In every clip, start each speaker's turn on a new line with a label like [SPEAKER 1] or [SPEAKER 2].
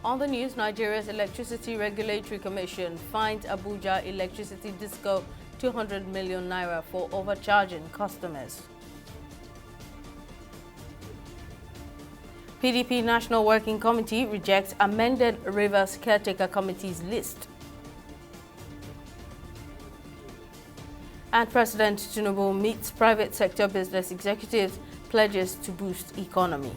[SPEAKER 1] On the news, Nigeria's Electricity Regulatory Commission fined Abuja Electricity Disco 200 million naira for overcharging customers. PDP National Working Committee rejects amended Rivers Caretaker Committee's list. And President Tinubu meets private sector business executives, pledges to boost economy.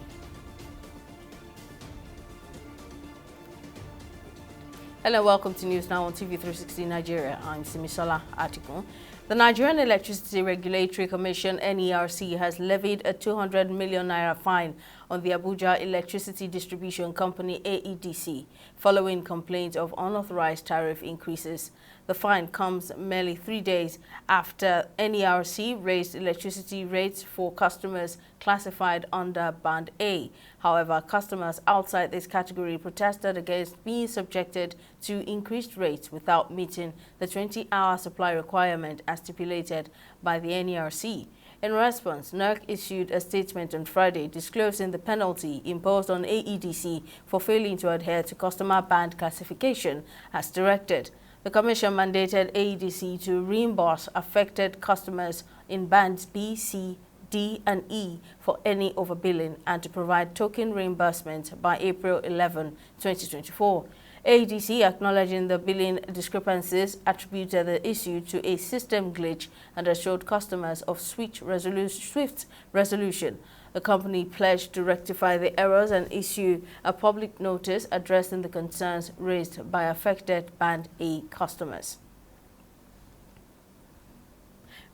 [SPEAKER 1] Hello, welcome to News Now on TV 360 Nigeria. I'm Simisola Atikun. The Nigerian Electricity Regulatory Commission (NERC) has levied a 200 million naira fine on the Abuja Electricity Distribution Company (AEDC) following complaints of unauthorized tariff increases. The fine comes merely 3 days after NERC raised electricity rates for customers classified under Band A. However, customers outside this category protested against being subjected to increased rates without meeting the 20-hour supply requirement as stipulated by the NERC. In response, NERC issued a statement on Friday disclosing the penalty imposed on AEDC for failing to adhere to customer band classification as directed. The Commission mandated AEDC to reimburse affected customers in bands B, C, D, and E for any overbilling and to provide token reimbursement by April 11, 2024. AEDC, acknowledging the billing discrepancies, attributed the issue to a system glitch and assured customers of swift resolution. The company pledged to rectify the errors and issue a public notice addressing the concerns raised by affected Band A customers.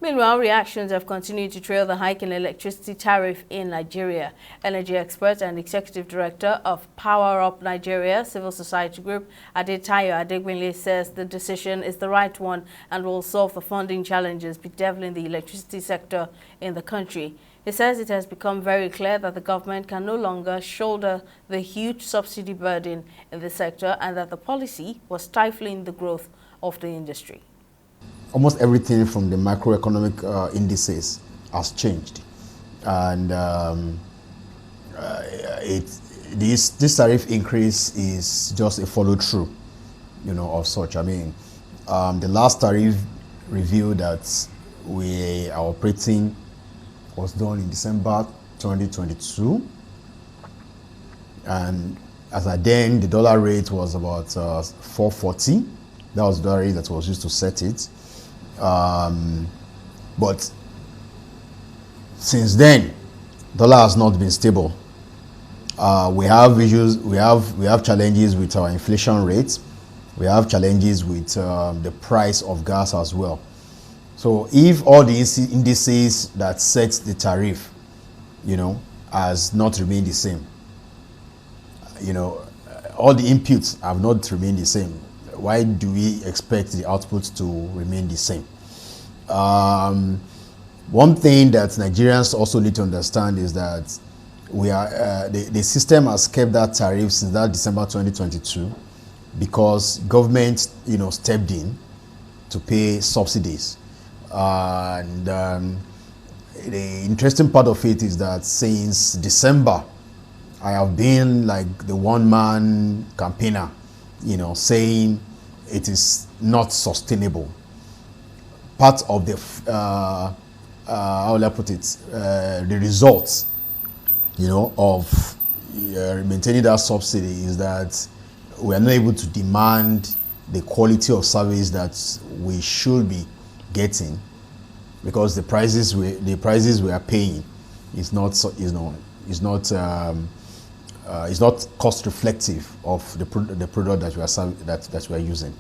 [SPEAKER 1] Meanwhile, reactions have continued to trail the hike in electricity tariff in Nigeria. Energy expert and executive director of Power Up Nigeria Civil Society Group, Adetayo Adegbinle, says the decision is the right one and will solve the funding challenges bedeviling the electricity sector in the country. He says it has become very clear that the government can no longer shoulder the huge subsidy burden in the sector and that the policy was stifling the growth of the industry.
[SPEAKER 2] Almost everything from the macroeconomic indices has changed, and this tariff increase is just a follow-through, of such. I mean, the last tariff review that we are operating was done in December 2022, and as at then, the dollar rate was about 440. That was the rate that was used to set it. But since then, dollar has not been stable. We have issues. We have challenges with our inflation rates. We have challenges with the price of gas as well. So if all the indices that set the tariff, has not remained the same, all the inputs have not remained the same, why do we expect the output to remain the same? One thing that Nigerians also need to understand is that we are the system has kept that tariff since that December 2022 because government stepped in to pay subsidies, and the interesting part of it is that since December I have been like the one-man campaigner, saying it is not sustainable. Part of the, how will I put it, the results, of maintaining that subsidy is that we are not able to demand the quality of service that we should be getting because the prices we are paying is not cost reflective of the product that we are using.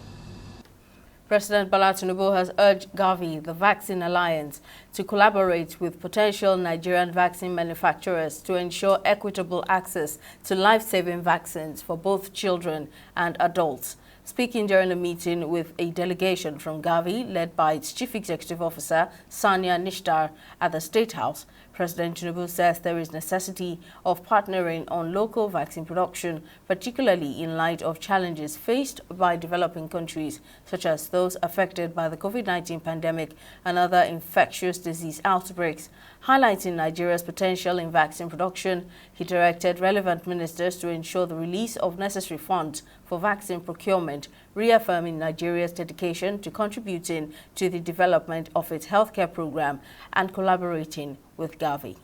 [SPEAKER 1] President Bola Tinubu has urged Gavi, the Vaccine Alliance, to collaborate with potential Nigerian vaccine manufacturers to ensure equitable access to life-saving vaccines for both children and adults. Speaking during a meeting with a delegation from Gavi, led by its Chief Executive Officer, Sania Nishtar, at the State House, President Tinubu says there is necessity of partnering on local vaccine production, particularly in light of challenges faced by developing countries, such as those affected by the COVID-19 pandemic and other infectious disease outbreaks. Highlighting Nigeria's potential in vaccine production, he directed relevant ministers to ensure the release of necessary funds for vaccine procurement, reaffirming Nigeria's dedication to contributing to the development of its healthcare program and collaborating with Gavi.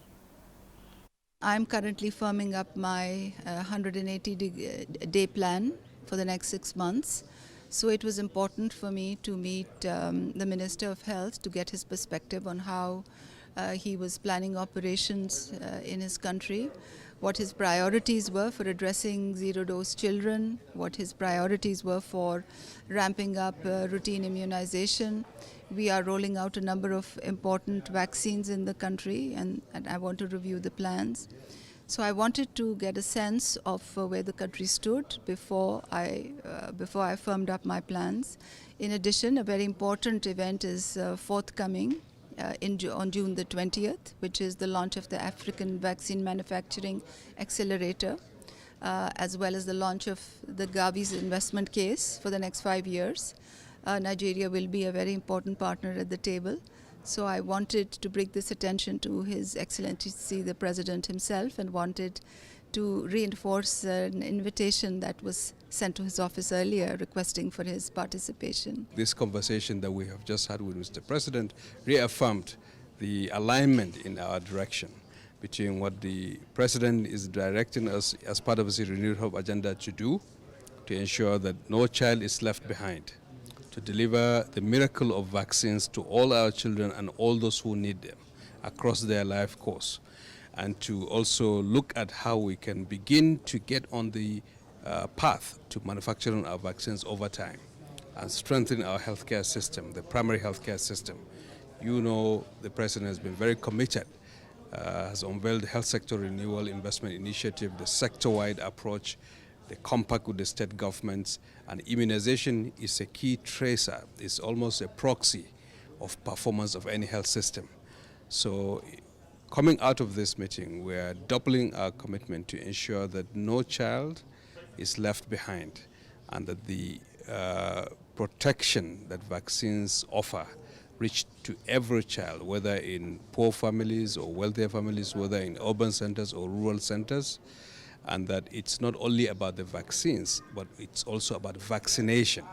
[SPEAKER 3] I'm currently firming up my 180-day plan for the next 6 months. So it was important for me to meet the Minister of Health to get his perspective on how he was planning operations in his country, what his priorities were for addressing zero-dose children, what his priorities were for ramping up routine immunization. We are rolling out a number of important vaccines in the country, and I want to review the plans. So I wanted to get a sense of where the country stood before I firmed up my plans. In addition, a very important event is forthcoming on June the 20th, which is the launch of the African Vaccine Manufacturing Accelerator, as well as the launch of the Gavi's investment case for the next 5 years. Nigeria will be a very important partner at the table. So I wanted to bring this attention to His Excellency the President himself, and wanted to reinforce an invitation that was sent to his office earlier requesting for his participation.
[SPEAKER 4] This conversation that we have just had with Mr. President reaffirmed the alignment in our direction between what the President is directing us as part of his renewed hope agenda to do, to ensure that no child is left behind, to deliver the miracle of vaccines to all our children and all those who need them across their life course, and to also look at how we can begin to get on the path to manufacturing our vaccines over time and strengthen our healthcare system, the primary healthcare system. You know, the President has been very committed, has unveiled the Health Sector Renewal Investment Initiative, the sector-wide approach, the compact with the state governments, and immunization is a key tracer. It's almost a proxy of performance of any health system. So coming out of this meeting, we are doubling our commitment to ensure that no child is left behind, and that the protection that vaccines offer reach to every child, whether in poor families or wealthier families, whether in urban centers or rural centers, and that it's not only about the vaccines, but it's also about vaccination,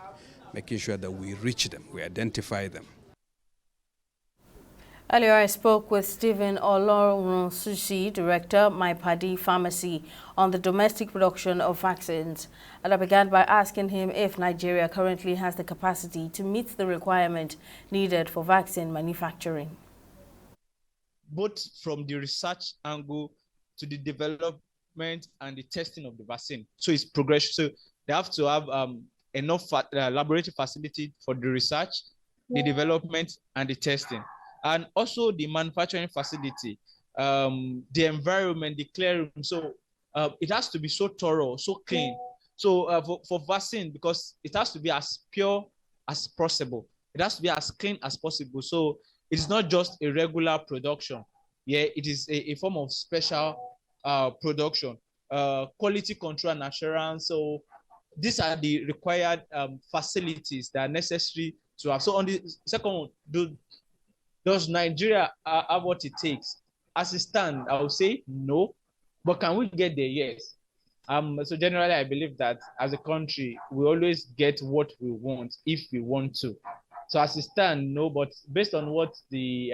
[SPEAKER 4] making sure that we reach them, we identify them.
[SPEAKER 1] Earlier, I spoke with Stephen Olorunsusi, Director, My Paddy Pharmacy, on the domestic production of vaccines. And I began by asking him if Nigeria currently has the capacity to meet the requirement needed for vaccine manufacturing.
[SPEAKER 5] Both from the research angle to the development and the testing of the vaccine. So it's progression. So they have to have enough laboratory facility for the research, the development, and the testing. And also the manufacturing facility, the environment, the clear room. So it has to be so thorough, so clean. So for vaccine, because it has to be as pure as possible. It has to be as clean as possible. So it's not just a regular production. Yeah, it is a form of special production, quality control and assurance. So these are the required facilities that are necessary to have. So on the second one, does Nigeria have what it takes? As it stands, I would say no, but can we get there? Yes. So generally, I believe that as a country, we always get what we want if we want to. So as it stands, no, but based on what the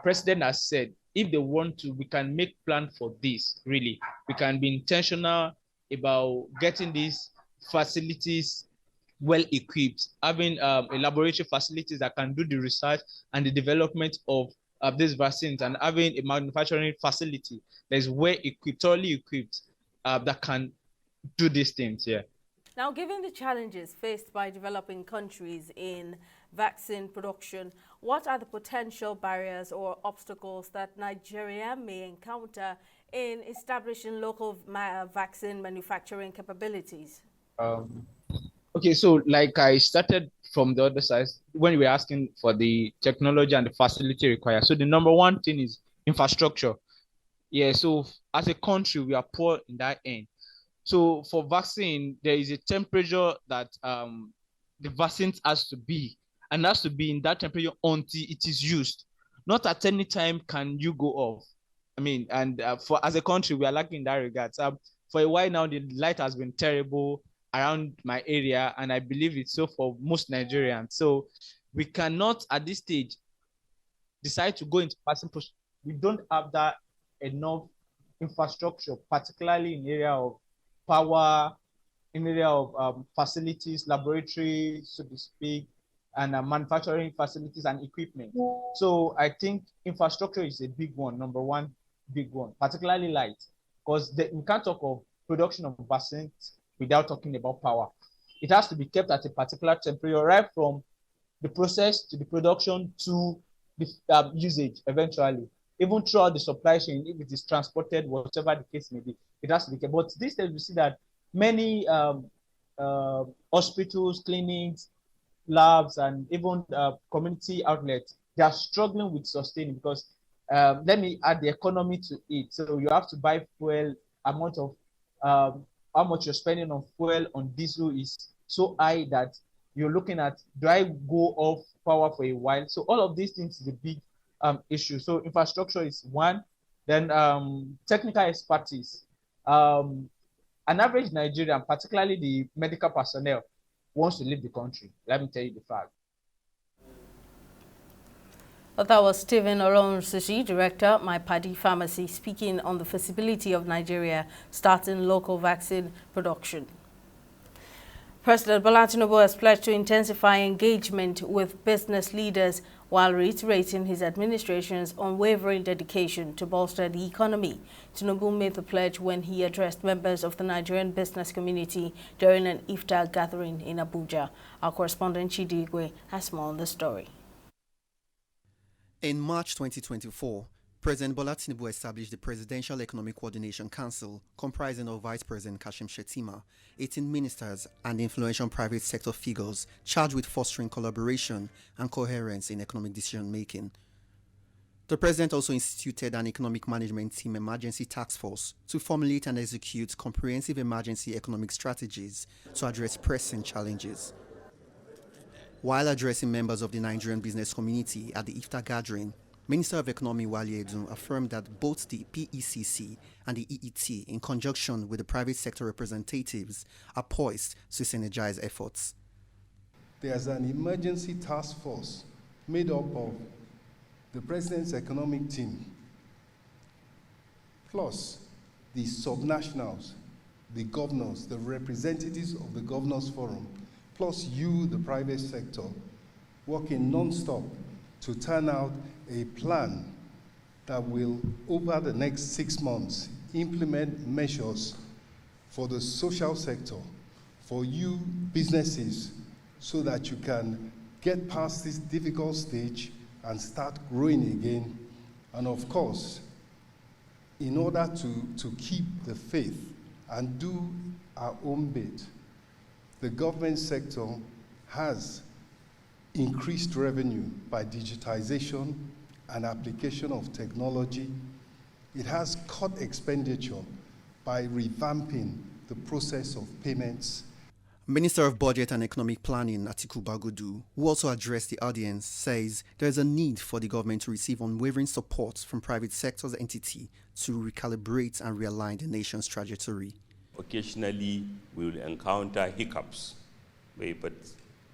[SPEAKER 5] president has said, if they want to, we can make plan for this, really. We can be intentional about getting these facilities well equipped, having laboratory facilities that can do the research and the development of these vaccines, and having a manufacturing facility that is well equipped, thoroughly equipped, that can do these things. Yeah.
[SPEAKER 1] Now, given the challenges faced by developing countries in vaccine production, what are the potential barriers or obstacles that Nigeria may encounter in establishing local vaccine manufacturing capabilities?
[SPEAKER 5] Okay, so like I started from the other side when we were asking for the technology and the facility required. So the number one thing is infrastructure. Yeah, so as a country, we are poor in that end. So for vaccine, there is a temperature that the vaccine has to be, and has to be in that temperature until it is used. Not at any time can you go off. I mean, and for as a country, we are lacking in that regard. For a while now, the light has been terrible around my area, and I believe it's so for most Nigerians. So we cannot at this stage decide to go into vaccine. We don't have that enough infrastructure, particularly in area of power, in area of facilities, laboratory, so to speak, and manufacturing facilities and equipment. So I think infrastructure is a big one, number one big one, particularly light, because we can't talk of production of vaccines without talking about power. It has to be kept at a particular temperature, right from the process to the production to the usage eventually. Even throughout the supply chain, if it is transported, whatever the case may be, it has to be kept. But these days we see that many hospitals, clinics, labs, and even community outlets, they are struggling with sustaining because let me add the economy to it. So you have to buy fuel, amount of how much you're spending on fuel, on diesel is so high that you're looking at, do I go off power for a while? So all of these things is a big issue. So infrastructure is one. Then technical expertise. An average Nigerian, particularly the medical personnel, wants to leave the country. Let me tell you the fact.
[SPEAKER 1] Well, that was Stephen Oronsushi, Director, My Paddy Pharmacy, speaking on the feasibility of Nigeria starting local vaccine production. President Bola Tinubu has pledged to intensify engagement with business leaders while reiterating his administration's unwavering dedication to bolster the economy. Tinubu made the pledge when he addressed members of the Nigerian business community during an iftar gathering in Abuja. Our correspondent Chidi Igwe has more on the story.
[SPEAKER 6] In March 2024, President Bola Tinubu established the Presidential Economic Coordination Council, comprising of Vice President Kashim Shettima, 18 ministers, and influential private sector figures charged with fostering collaboration and coherence in economic decision-making. The President also instituted an Economic Management Team Emergency Task Force to formulate and execute comprehensive emergency economic strategies to address pressing challenges. While addressing members of the Nigerian business community at the iftar gathering, Minister of Economy Wale Edun affirmed that both the PECC and the EET, in conjunction with the private sector representatives, are poised to synergize efforts.
[SPEAKER 7] There's an emergency task force made up of the President's economic team, plus the subnationals, the governors, the representatives of the Governors Forum, plus you, the private sector, working non-stop to turn out a plan that will, over the next 6 months, implement measures for the social sector, for you businesses, so that you can get past this difficult stage and start growing again. And of course, in order to keep the faith and do our own bit, the government sector has increased revenue by digitization and application of technology. It has cut expenditure by revamping the process of payments.
[SPEAKER 6] Minister of Budget and Economic Planning, Atiku Bagudu, who also addressed the audience, says there is a need for the government to receive unwavering support from private sector's entity to recalibrate and realign the nation's trajectory.
[SPEAKER 8] Occasionally, we will encounter hiccups, but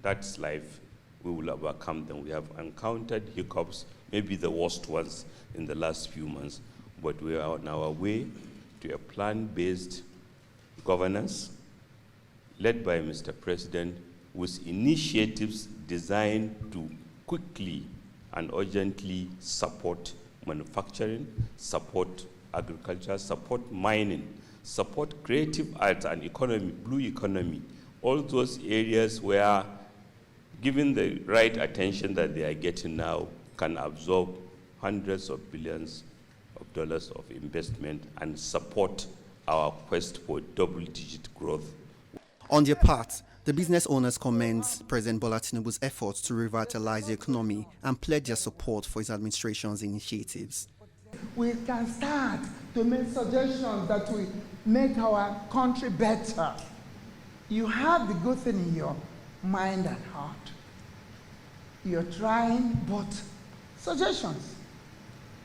[SPEAKER 8] that's life. We will overcome them. We have encountered hiccups, maybe the worst ones in the last few months, but we are on our way to a plan-based governance led by Mr. President, with initiatives designed to quickly and urgently support manufacturing, support agriculture, support mining, support creative arts and economy, blue economy, all those areas where, given the right attention that they are getting now, can absorb hundreds of billions of dollars of investment and support our quest for double-digit growth.
[SPEAKER 6] On their part, The business owners commend President Bola Tinubu's efforts to revitalize the economy and pledge their support for his administration's initiatives.
[SPEAKER 9] We can start to make suggestions that will make our country better. You have the good thing in your mind and heart. You're trying, but suggestions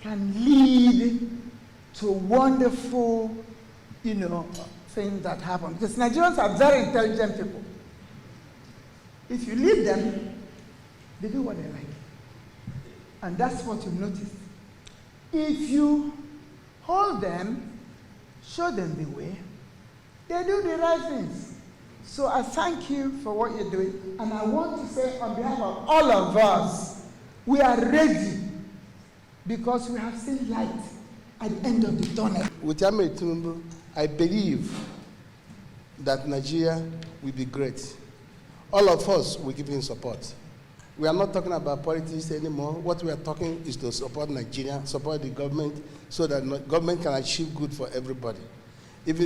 [SPEAKER 9] can lead to wonderful, things that happen. Because Nigerians are very intelligent people. If you leave them, they do what they like. And that's what you've noticed. If you hold them, show them the way, they do the right things. So I thank you for what you're doing. And I want to say on behalf of all of us, we are ready because we have seen light at the end of the tunnel.
[SPEAKER 7] With Ahmed Tinubu, I believe that Nigeria will be great. All of us will give him support. We are not talking about politics anymore. What we are talking is to support Nigeria, support the government, so that the government can achieve good for everybody. If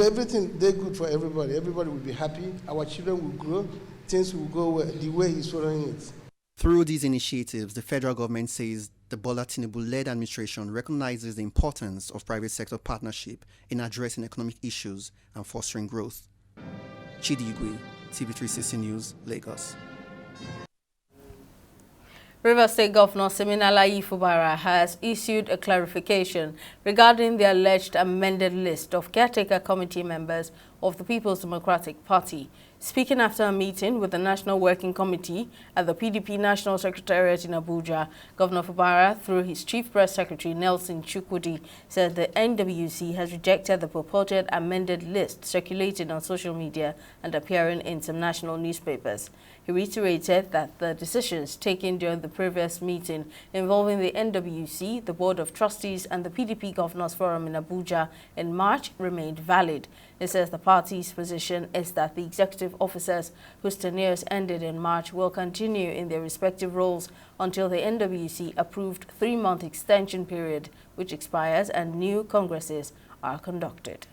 [SPEAKER 7] everything they good for everybody, everybody will be happy. Our children will grow. Things will go well, the way he's following it.
[SPEAKER 6] Through these initiatives, the federal government says the Bola Tinubu-led administration recognizes the importance of private sector partnership in addressing economic issues and fostering growth. Chidi Igwe, TV360 News, Lagos.
[SPEAKER 1] Rivers State Governor Siminalayi Fubara has issued a clarification regarding the alleged amended list of caretaker committee members of the People's Democratic Party. Speaking after a meeting with the National Working Committee at the PDP National Secretariat in Abuja, Governor Fubara, through his Chief Press Secretary Nelson Chukwudi, said the NWC has rejected the purported amended list circulated on social media and appearing in some national newspapers. He reiterated that the decisions taken during the previous meeting involving the NWC, the Board of Trustees and the PDP Governors Forum in Abuja in March remained valid. He says the party's position is that the executive officers whose tenures ended in March will continue in their respective roles until the NWC approved 3-month extension period, which expires and new congresses are conducted.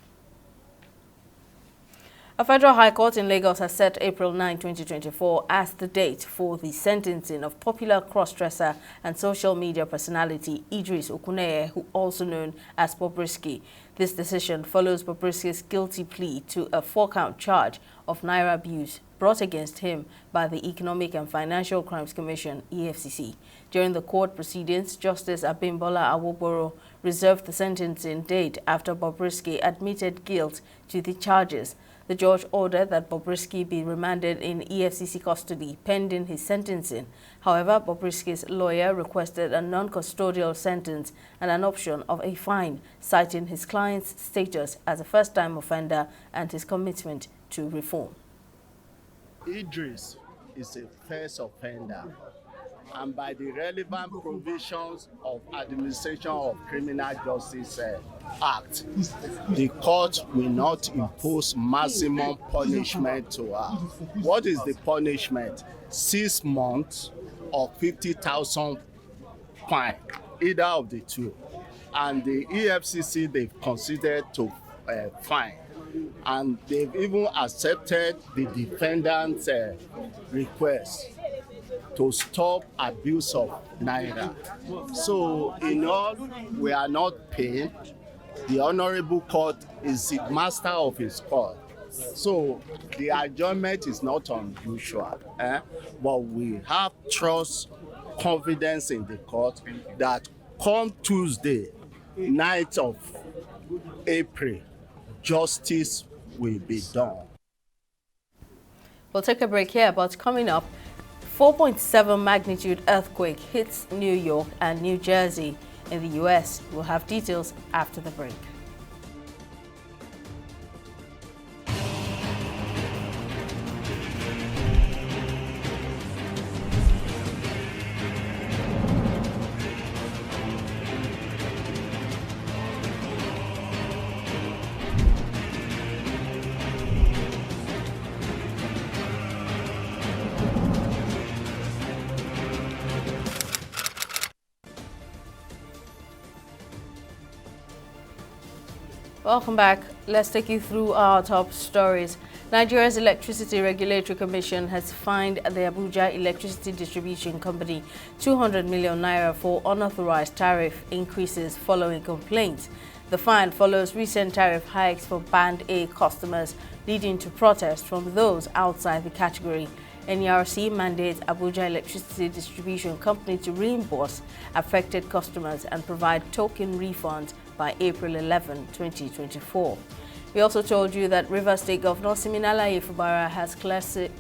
[SPEAKER 1] A federal high court in Lagos has set April 9, 2024 as the date for the sentencing of popular cross-dresser and social media personality Idris Okun, who also known as Bobrisky. This decision follows Bobrisky's guilty plea to a 4-count charge of naira abuse brought against him by the Economic and Financial Crimes Commission, EFCC. During the court proceedings, Justice Abimbola Awoboro reserved the sentencing date after Bobrisky admitted guilt to the charges. The judge ordered that Bobrisky be remanded in EFCC custody pending his sentencing. However, Bobrisky's lawyer requested a non-custodial sentence and an option of a fine, citing his client's status as a first-time offender and his commitment to reform.
[SPEAKER 10] Idris is a first offender, and by the relevant provisions of Administration of Criminal Justice Act, the court will not impose maximum punishment to her. What is the punishment? 6 months or 50,000 fine, either of the two. And the EFCC, they've considered to fine. And they've even accepted the defendant's request to stop abuse of naira. So in all, we are not paid. The Honorable Court is the master of his court. So the adjournment is not unusual, but we have trust, confidence in the court that come Tuesday, 9th of April, justice will be done.
[SPEAKER 1] We'll take a break here, but coming up, 4.7 magnitude earthquake hits New York and New Jersey in the U.S. We'll have details after the break. Welcome back. Let's take you through our top stories. Nigeria's Electricity Regulatory Commission has fined the Abuja Electricity Distribution Company 200 million naira for unauthorized tariff increases following complaints. The fine follows recent tariff hikes for Band A customers, leading to protests from those outside the category. NERC mandates Abuja Electricity Distribution Company to reimburse affected customers and provide token refunds by April 11, 2024. We also told you that Rivers State Governor Siminalayi Fubara has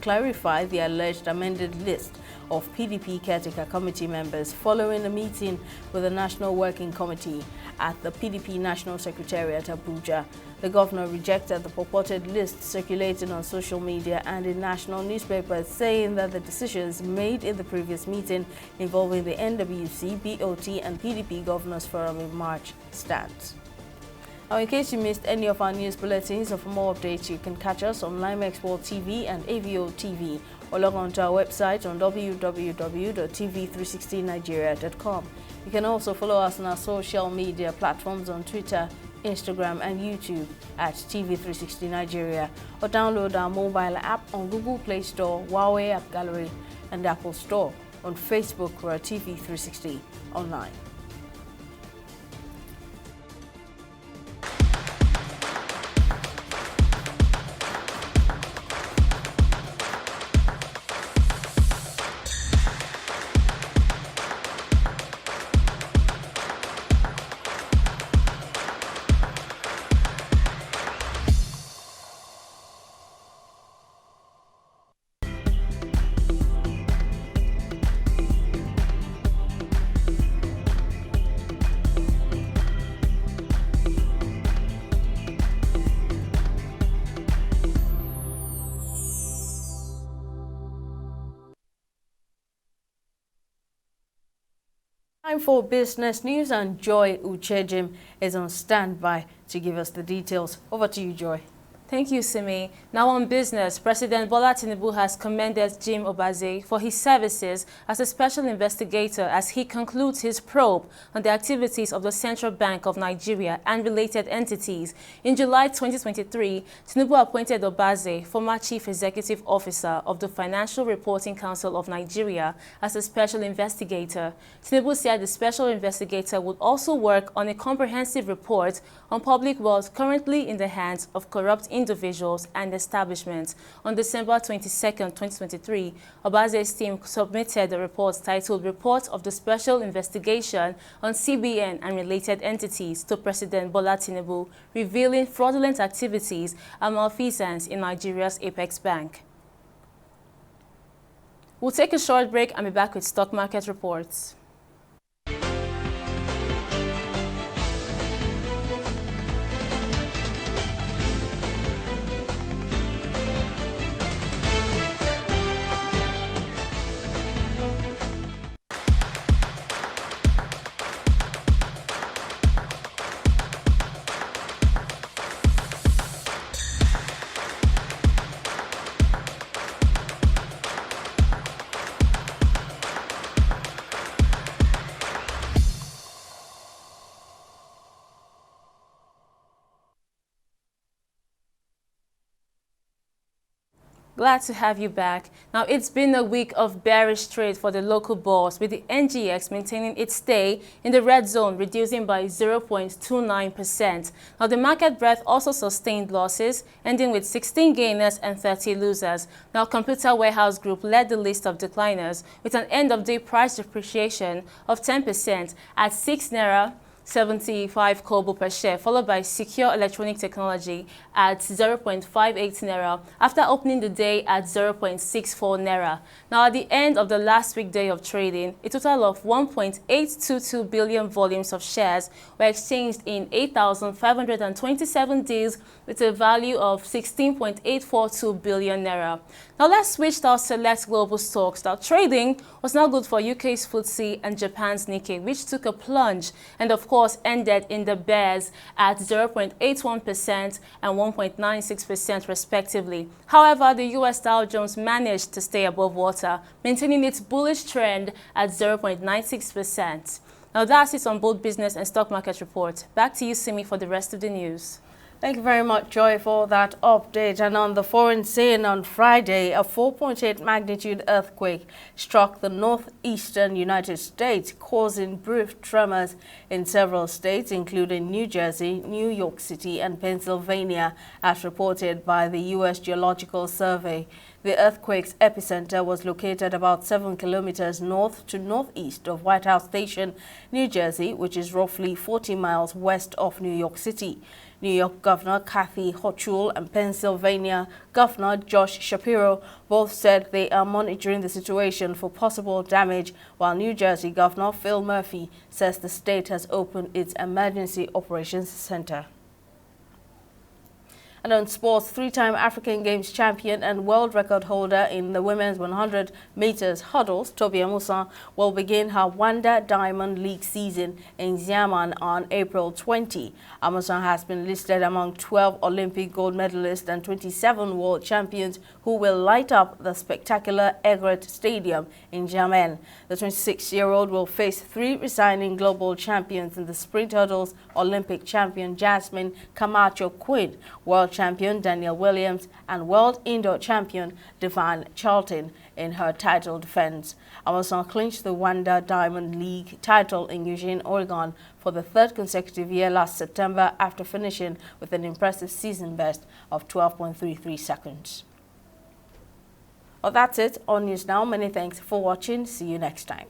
[SPEAKER 1] clarified the alleged amended list of PDP caretaker committee members following a meeting with the National Working Committee at the PDP National Secretariat Abuja. The governor rejected the purported list circulating on social media and in national newspapers, saying that the decisions made in the previous meeting involving the NWC, BOT and PDP Governors Forum in March stands. Now, in case you missed any of our news bulletins or for more updates, you can catch us on Lime Export TV and AVO TV or log on to our website on www.tv360nigeria.com. You can also follow us on our social media platforms on Twitter, Instagram and YouTube at TV360 Nigeria, or download our mobile app on Google Play Store, Huawei App Gallery and Apple Store. On Facebook, we're at TV360 Online. Time for business news, and Joy Uchejim is on standby to give us the details. Over to you, Joy.
[SPEAKER 11] Thank you, Simi. Now on business, President Bola Tinubu has commended Jim Obaze for his services as a special investigator as he concludes his probe on the activities of the Central Bank of Nigeria and related entities. In July 2023, Tinubu appointed Obaze, former Chief Executive Officer of the Financial Reporting Council of Nigeria, as a special investigator. Tinubu said the special investigator would also work on a comprehensive report on public wealth currently in the hands of corrupt individuals and establishments. On December 22, 2023, Obaze's team submitted a report titled Report of the Special Investigation on CBN and Related Entities to President Bola Tinubu, revealing fraudulent activities and malfeasance in Nigeria's Apex Bank. We'll take a short break and be back with stock market reports. Glad to have you back. Now, it's been a week of bearish trade for the local bourse, with the NGX maintaining its stay in the red zone, reducing by 0.29%. Now, the market breadth also sustained losses, ending with 16 gainers and 30 losers. Now, Computer Warehouse Group led the list of decliners with an end-of-day price depreciation of 10% at 6 naira 75 kobo per share, followed by Secure Electronic Technology at 0.58 naira after opening the day at 0.64 naira. Now, at the end of the last weekday of trading, a total of 1.822 billion volumes of shares were exchanged in 8,527 deals with a value of 16.842 billion naira. Now, let's switch to our select global stocks. Now, trading was not good for UK's FTSE and Japan's Nikkei, which took a plunge and, of course, ended in the bears at 0.81% and 1.96% respectively. However, the US Dow Jones managed to stay above water, maintaining its bullish trend at 0.96%. Now, that's it on both business and stock market report. Back to you, Simi, for the rest of the news.
[SPEAKER 1] Thank you very much, Joy, for that update. And on the foreign scene on Friday, a 4.8 magnitude earthquake struck the northeastern United States, causing brief tremors in several states, including New Jersey, New York City, and Pennsylvania, as reported by the U.S. Geological Survey. The earthquake's epicenter was located about 7 kilometers north to northeast of White House Station, New Jersey, which is roughly 40 miles west of New York City. New York Governor Kathy Hochul and Pennsylvania Governor Josh Shapiro both said they are monitoring the situation for possible damage, while New Jersey Governor Phil Murphy says the state has opened its Emergency Operations Center. And on sports, three-time African Games champion and world record holder in the women's 100 meters hurdles, Tobi Amusan, will begin her Wanda Diamond League season in Xiamen on April 20. Amusan has been listed among 12 Olympic gold medalists and 27 world champions who will light up the spectacular Egret Stadium in Xiamen. The 26-year-old will face three resigning global champions in the sprint hurdles: Olympic champion Jasmine Camacho Quinn, world champion Daniel Williams, and world indoor champion Devon Charlton in her title defense. Amusan clinched the Wanda Diamond League title in Eugene, Oregon for the third consecutive year last September after finishing with an impressive season best of 12.33 seconds. Well, that's it on News Now. Many thanks for watching. See you next time.